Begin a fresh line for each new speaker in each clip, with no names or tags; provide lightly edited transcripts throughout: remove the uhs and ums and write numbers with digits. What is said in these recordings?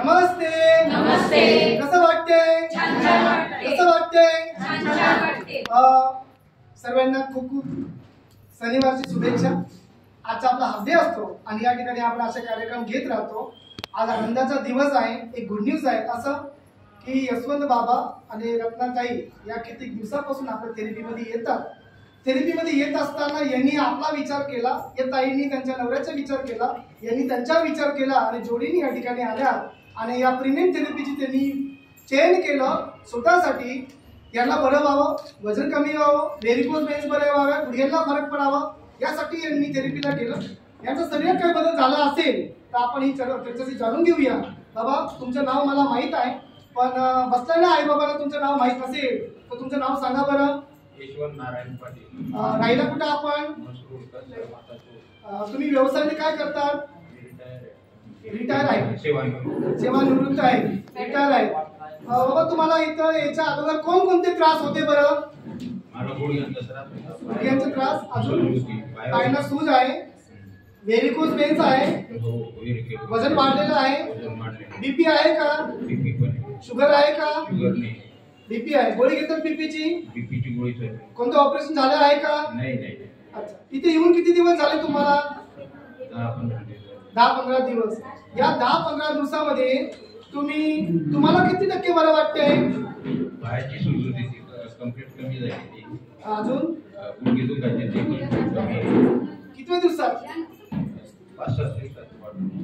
नमस्ते.
नमस्ते.
कसं वाटतंय?
छान छान वाटतंय.
कसं वाटतंय?
छान छान वाटतंय.
सर्वांना खूप खूप शनिवारची शुभेच्छा. आजचा आपला हाफ डे असतो आणि या ठिकाणी आपण असे कार्यक्रम घेत राहतो. आज आनंदाचा दिवस आहे. एक गुड न्यूज आहे असं की यशवंत बाबा आणि रत्नाताई या कित्येक दिवसापासून आपल्या थेरपीमध्ये येतात. थेरपीमध्ये येत असताना यांनी आपला विचार केला, या ताईंनी त्यांच्या नवऱ्याचा विचार केला, यांनी त्यांचा विचार केला आणि जोडीने या ठिकाणी आल्या आणि या प्रीमियम थेरपीची त्यांनी चयन केलं स्वतःसाठी. यांना बरं व्हावं, वजन कमी व्हावं, व्हेरिकोज वेन्स बरे व्हावे, गुडघ्यांना फरक पडावा यासाठी यांनी थेरपीला केलं. यांचा शरीरात काही बदल झाला असेल तर आपण ही त्यांच्याशी जाणून घेऊया. बाबा तुमचं नाव मला माहीत आहे, पण बसलेल्या आई बाबाला तुमचं नाव माहीत नसेल तर तुमचं नाव सांगा बरं.
यशवंत नारायण पाटील.
राहिला कुठं आपण? तुम्ही व्यवसायाने काय करतात? रिटायर आहे. सेवानिवृत्त आहे, रिटायर आहे. बाबा तुम्हाला इथं याच्या अगोदर कोणकोणते त्रास होते बरं?
मला
गुडघ्यांचा त्रास, अजून पायाला सूज आहे, व्हेरिकोज वेन्स आहे, वजन वाढलेलं आहे, बीपी आहे का? शुगर आहे का? बीपी आहे. गोळी घेतात बीपीची?
बीपीची गोळी सर.
कोणतं ऑपरेशन झालं आहे का?
नाही.
अच्छा, इथे येऊन किती दिवस झाले तुम्हाला? 10-15 दिवस. या 10-15 दिवसामध्ये तुम्हाला किती टक्के बरं वाटतंय?
बाहेरची सुरसुरी कंप्लीट कमी झाली.
अजून
गुडघे दुखायचे
किती दिवसात?
5-7 दिवसात.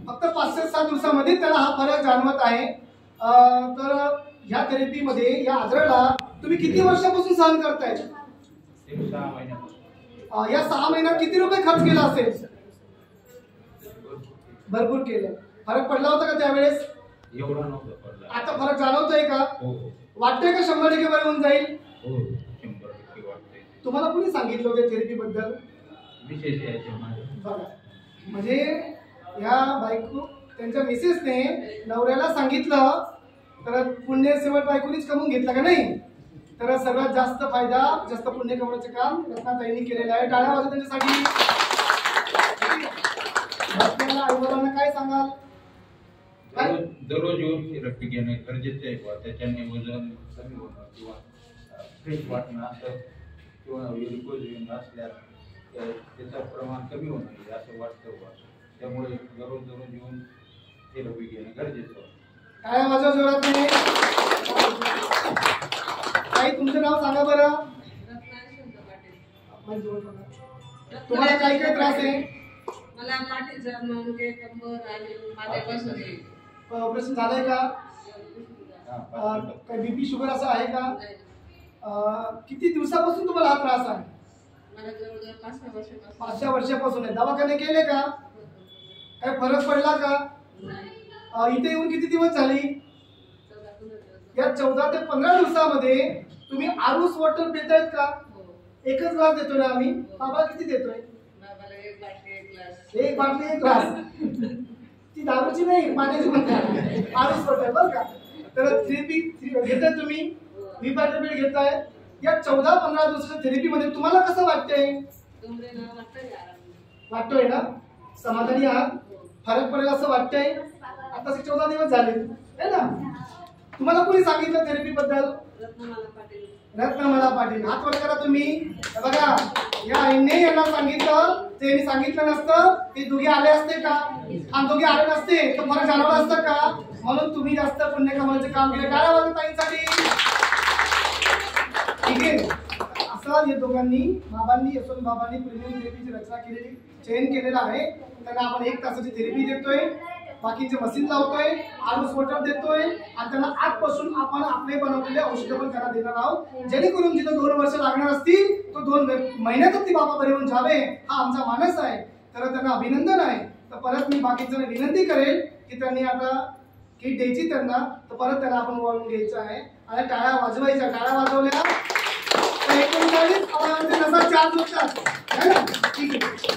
फक्त 5-7 दिवसामध्ये त्याला हा फरक जाणवत आहे. तर या थेरपीमध्ये या आजाराला तुम्ही किती वर्षापासून सहन करताय?
6 महिन्यापासून.
या 6 महिन्यात किती रुपये खर्च केला असेल? भरपूर केलं. फरक पडला होता का त्यावेळेस?
एवढा नव्हता पडला.
आता फरक जाणवतोय का?
हो.
वाटतंय का 100% बरं होऊन जाईल?
हो 100% वाटतंय.
तुम्हाला कोणी सांगितलं होतं थेरपी बद्दल?
विशेष यायचे माझे.
बघा, म्हणजे या बायको त्यांच्या मिसेसने नवऱ्याला सांगितलं तर पुण्य सेवट बायकोनीच कमवून घेतलं का नाही? तर सर्वात जास्त फायदा, जास्त पुण्य कमवण्याचे काम रत्नाताईंनी केलेलं आहे. टाळ्या वाजवा त्यांच्यासाठी. आई-बाबांना काय सांगाल?
दररोज येऊन थेरपी घेणे गरजेचे आहे. त्याच्याने वजन कमी होणं किंवा फ्रेश वाटणं असं किंवा व्हेरिकोज वेन्स असल्यास त्याचं प्रमाण कमी होणं असं वाटतं. त्यामुळे दररोज येऊन थेरपी घेणं गरजेचं आहे.
टाळ्या वाजवा जोरात नाही. ताई तुमचं नाव सांगा बरं. तुम्हाला काय काय त्रास आहे?
मला पाठीचा मणके, कंबर आणि माथ्यापासून
ऑपरेशन झालंय का? काय बीपी शुगर असं आहे का? किती दिवसापासून तुम्हाला हा त्रास आहे?
मला जवळजवळ 5-6 वर्षापासून.
5 वर्षापासून आहे. दवाखाने केले का? काय फरक पडला का? इथे येऊन किती दिवस झाली? या 14 ते 15 दिवसामध्ये तुम्ही आरूस वॉटर पितायत का? एकच ग्लास देतोय ना आम्ही. बाबा किती देतोय?
बाबाला 1 बाटली 1 ग्लास.
1 बाटली 1 ग्लास. ती दारूची नाही, पाण्याची म्हणतात. आरूस वॉटर बरं का? तर थेरपी घेताय तुम्ही, विपाटरपेट घेताय. या 14-15 दिवसाच्या थेरपीमध्ये तुम्हाला कसं वाटतंय? वाटतोय ना? समाधानी आहात? फरक पडेल असं वाटतंय? आता 14 दिवस झाले है ना? तुम्हाला कोणी सांगितलं थेरपी बद्दल? रत्नमाला पाटील. हात वर करा तुम्ही. बघा, या आईने यांना सांगितलं, त्यांनी सांगितलं नसतं ते दोघे आले असते का? आणि दोघे आले नसते तर फरक जाणवला असतं का? म्हणून तुम्ही जास्त पुण्य कमवण्याचे काम केले. काय आवाज ताईंसाठी? ठीक आहे. असं या दोघांनी बाबांनी, यशवंत बाबांनी प्रीमियम थेरपीची रचना केलेली, चयन केलेला आहे. त्यांना आपण 1 तासाची थेरपी देतोय, बाकीचे मशीन लावतोय, आरूस वॉटर देतोय आणि त्यांना आजपासून आपण आपले बनवलेले औषधं पण त्यांना देणार आहोत. जेणेकरून जिथं 2 वर्ष लागणार असतील तो 2 महिन्यातच ती बाबा बरे होऊन जावे हा आमचा मानस आहे. तर त्यांना अभिनंदन आहे. तर परत मी बाकीच्यांना विनंती करेल की त्यांनी आता किट द्यायची त्यांना, तर परत त्यांना आपण वळून घ्यायचं आहे आणि टाळ्या वाजवायच्या. टाळ्या वाजवल्या तर 39 आवाजांचे नसा 4 होतात. ठीक आहे.